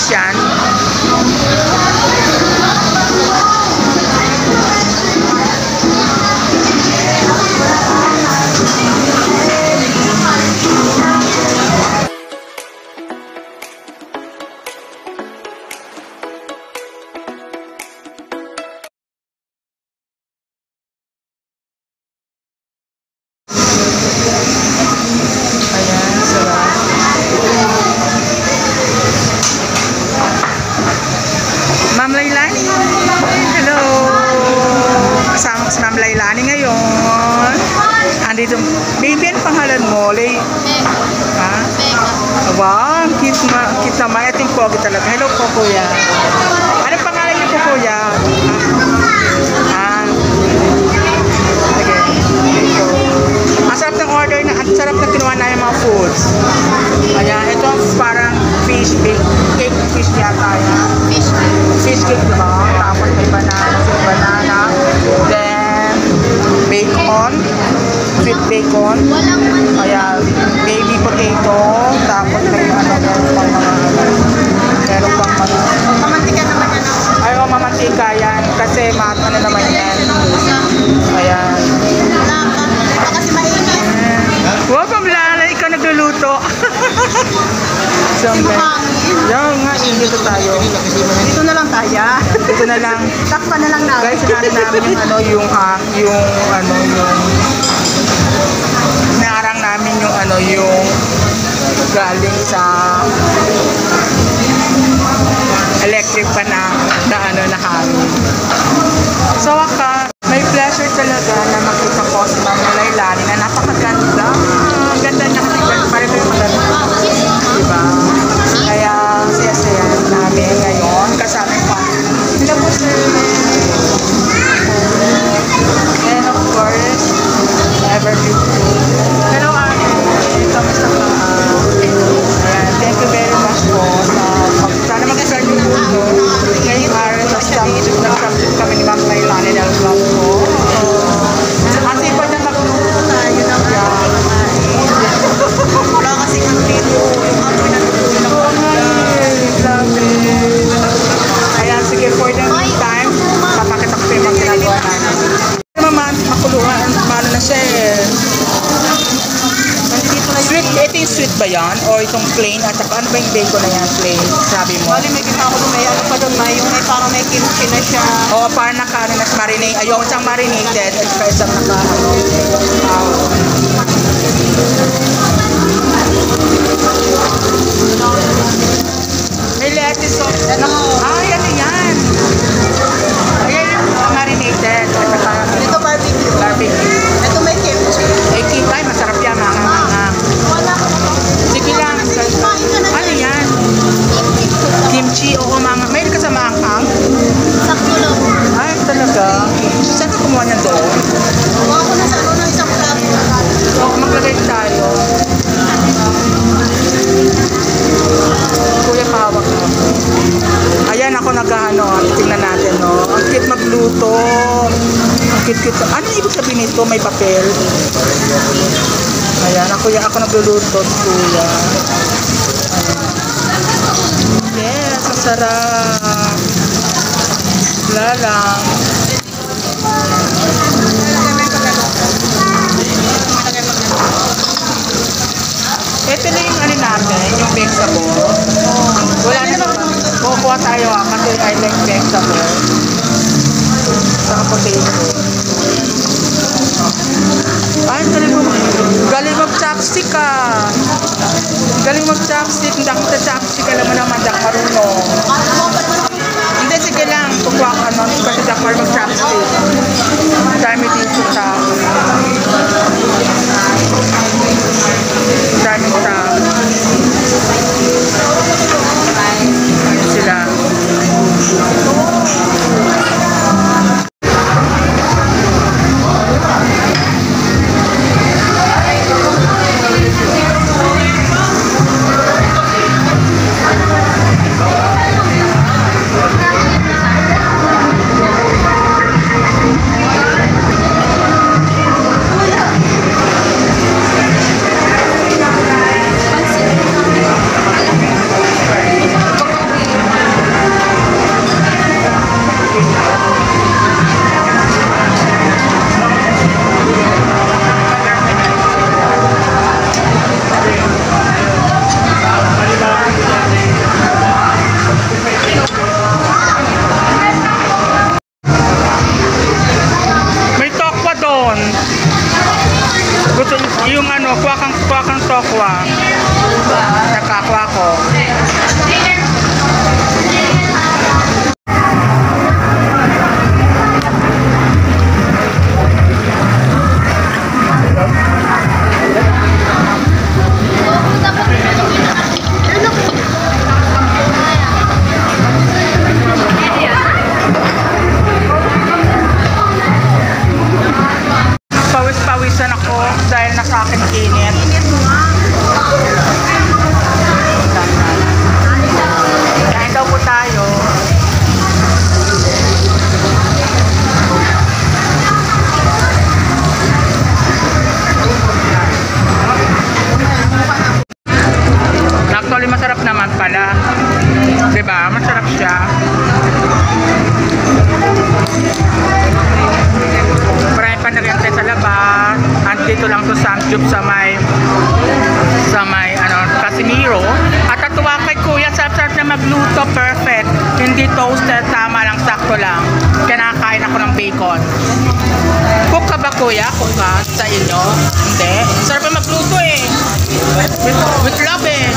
fish yan. Ma'am Lailani. Hello. Kasama ko si Ma'am Lailani ngayon. Andito. Baby, ano pangalan mo? Ha? Wow, cute naman. Ito yung pogi talaga. Hello po, kuya. Ano pangalan niyo po, kuya? Sige. Ang sarap ng order na. Ang sarap na kinuha na yung mga foods. Ayan, ito parang fish cake fish yata yan. Fish cake, diba? Tapos may banana, then bacon, sweet bacon, ayan, baby potato, tapos may meron pang mga mamantika naman yan. Ay, mamantika yan kasi ano naman yan. Ayan. Kasi mainit. Wow, pamlala, ikaw nagluluto. Yan nga, dito tayo. Dito na lang tayo. Dito na lang. Takpan na lang namin. Guys, sinabi namin yung naarang namin yung galing sa electric pa na hangin. So, may pleasure talaga na makita ko si Ma'am Lailani na napakaganda. Ang ganda niya kasi parang ito yung maganda. Diba? Kaya saya-saya namin ngayon kasama yung pamilya. Hello po, sir. And of course, ever beautiful. Hello, ate. Kamusta ka? Ayan, thank you very much po. Sana mag-start yung mundo. Ngayong araw, nag-subject kami ni Ma'am Lailani ng vlog ko. Kasi pa na magluluto tayo ng wala kasi kang dito. Yung amoy na tutulong ng ayan, sige, for the time, papakita ko yung mga ginagawa natin. Naman, makuluhan, maano na siya eh. Sweet, ito yung sweet ba yan? O itong plain? At saka ano ba yung bacon na yan? Plain, sabi mo? Bali, may ginagawa may ano pa doon, may parang may kimchi na siya. O, parang naka-ano na marinate. Ayaw, isang marinated at saka isang naka-ano. May lettuce sauce. Ay, ano yan? Ayan yung marinated. At saka, ito barbecue. Barbecue. Ito may kimchi. May kimchi. Ay, masarap yan mga. Sige lang. Ano yan? Kimchi. Oo, mga. May kasama ang sakto lang. Ay, talaga. Saan ka kumuha niyan doon? Kuha ko na sa ng isang plato. Oo, maglagay tayo. Kuya, pahawak mo. Ayan, ako nag-ano. Tingnan natin, no? Ang cute magluto. Ang cute. Ano ibig sabihin nito? May papel. Ayan, ako nagluluto. Kuya. Yes, ang sarap. Lalang. Ito na yung ano natin, yung vegetable. Wala na. Kukuha tayo kasi I like vegetable. Saka potato. Ay, galing mag-chopstick ka. Galing mag-chopstick. Hindi ako sa chopstick. Alam mo naman, dak marunong. Hindi, sige lang. Kukuha ka nun. Kasi dak marunong mag-chopstick. Dami dito sa dami sa sila. kang tokwa. Nakakwa ko. Pawis-pawisan ako dahil nasa akin init. Kain daw po tayo. Actually, masarap naman pala. Diba? Masarap siya. Marami pa naghihintay sa labas. Andito lang to Samgyup sa may Casimiro. At natuwa kay Kuya, sarap-sarap na magluto, perfect. Hindi toasted, tama lang, sakto lang. Kinakain ako ng bacon. Cook ka ba, Kuya? Cook ka sa inyo? Hindi. Sarap na magluto eh. With love eh.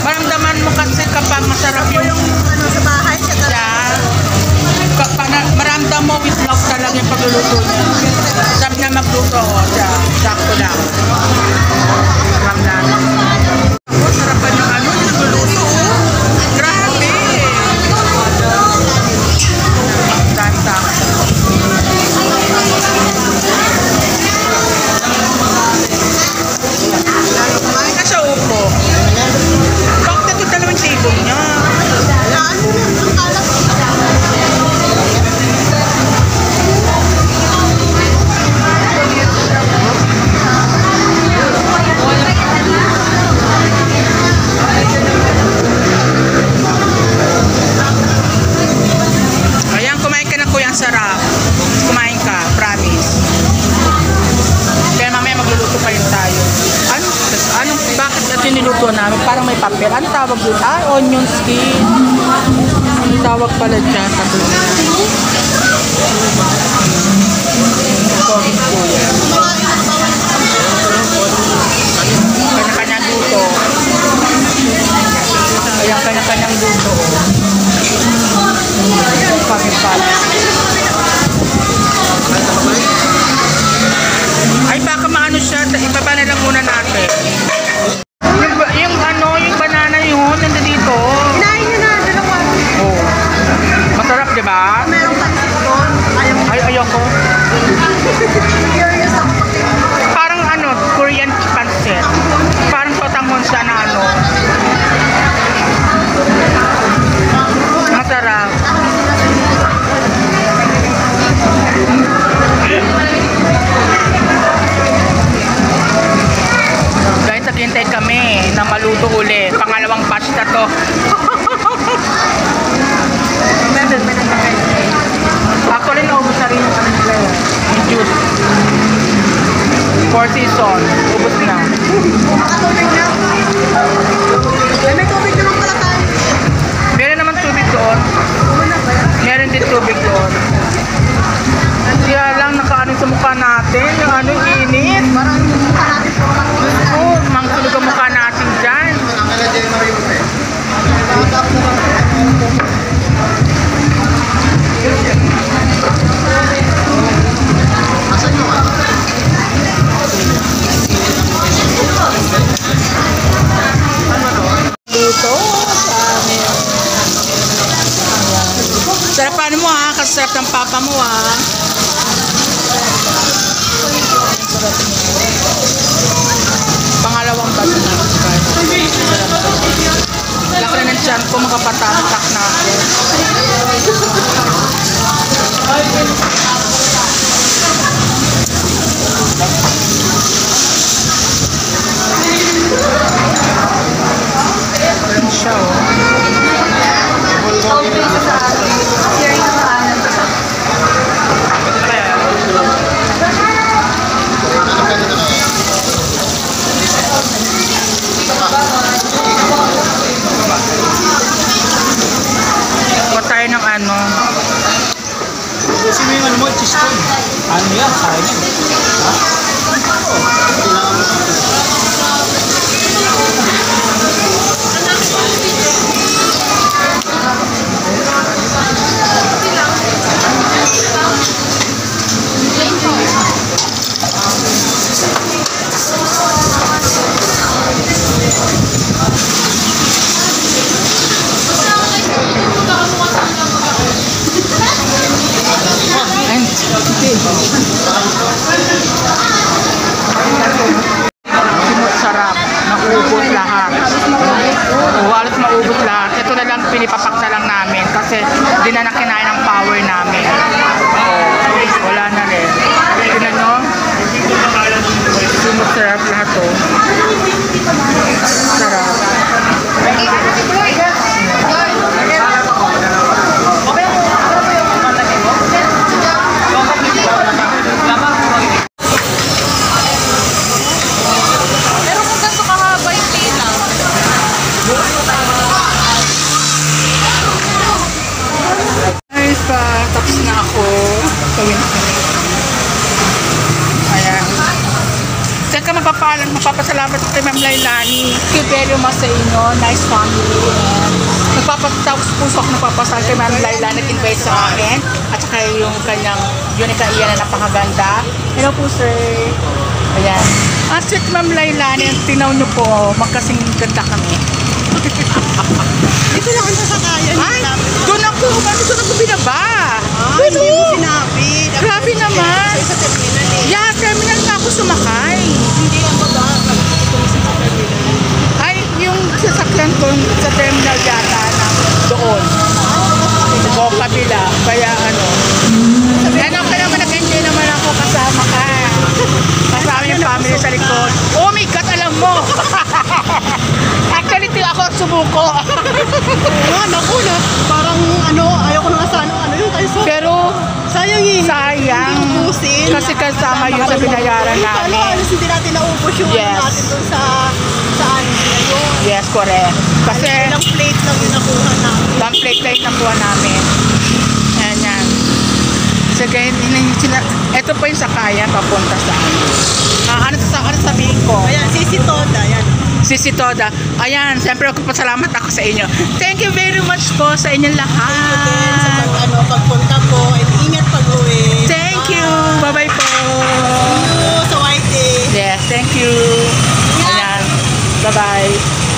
Maramdaman mo kasi kapag masarap yung sa bahay siya maramdam mo with love talaga yung pagluluto niya. Sarap na magluto ko siya. Sakto lang. Maramdam. Sarap pa yung yung nagluluto. Grabe. Tanta. Kumain ka siya upo. Bakit ito dalawang table niya? Ayan, kumain ka na Kuya, ang sarap. Kumain ka, promise. Kaya mamaya magluluto pa rin tayo. Bakit ito niluto namin? Parang may papel. Ano tawag doon? Onion skin. Ano tawag pala dyan? Sabi niya. Kanya-kanyang luto. Ayan, kanya-kanyang luto. Pami-pami. Ay, baka maano siya. Ibaba na lang muna natin. Yung banana yun, nandito. Kinain nyo na, dalawa. Oh. Masarap, di ba? Meron pa rin doon. Ay, ayoko. Curious ako. Parang Korean pancit. Parang totanghon siya na masarap. Guys, naghintay kami na maluto uli. Pangalawang batch na to. Actually, naubos na rin yung juice. 4 season. Ubos na. Makatubig na. May tubig naman pala tayo. Meron naman tubig doon. Meron din tubig doon. Kaya lang nakaano sa mukha natin. Yung init. Parang yung mukha natin po. Oo, mangkulog ang mukha natin dyan. Dito sa amin. Sarapan mo ha, kasarap ng papa mo ha. Pangalawang baso na. Laki na ng tiyan ko, makapatatak na ako. Ayan siya oh. Tayo ng ano. Kasi may ano mo, cheese corn. Ano yan? Sayang yan. Ha? maubos lahat. Oo, halos maubos lahat. Ito na lang, pinipapak na lang namin kasi di na nakinain ang power namin. Oo, wala na rin. Tignan nyo. Sumasarap lahat to. Sarap. Pero kung ganito kahaba yung pila. Guys, tapos na ako. Gawin ko. Ayan. Diyan ka magpapasalamat kay Ma'am Lailani. Thank you very much sa inyo. Nice family. And nagpapatapos puso ako nagpapasal kay Ma'am Lailani. Nag-invite sa akin. At saka yung kanyang Unica Ian na napakaganda. Hello po, sir. Ayan. Ang sweet Ma'am Lailani. Tinaw nyo po. Magkasing ganda kami. Dito lang ang sasakayan. Ay, doon ako binaba. Hindi mo sinabi. Grabe naman. Sa terminal eh. Yeah, terminal na ako sumakay. Hindi ang baba. Ito sa terminal. Ay, yung sasakyan ko sa terminal yata na doon. O kabila. Kaya ano. Ano ka naman, nag-enjoy naman ako kasama ka. Kasama yung family sa likod. Oh my God, alam mo. Actually, ako at sumuko. Naku na. Parang ayaw ko na sana yung tayo. Pero, Sayang eh. sayang. Hindi ubusin. Kasi kasama yun sa binayaran namin. Hindi natin naubos yung Yes. natin doon sa saan. Yes, correct. Kasi, Ilang plate lang yung nakuha namin. lang plate na yung nakuha namin. Ayan yan. Sige, ito pa yung sakayan papunta sa ano sabihin ko? Ayan, Sisi Toda. Ayan. Sisi Toda. Ayan, siyempre pasalamat ako sa inyo. Thank you very much po sa inyong lahat. Sa pagpunta po. And ingat pag-uwi. Thank you. Bye-bye po. See you sa White Day. Yes, thank you. Ayan. Bye-bye.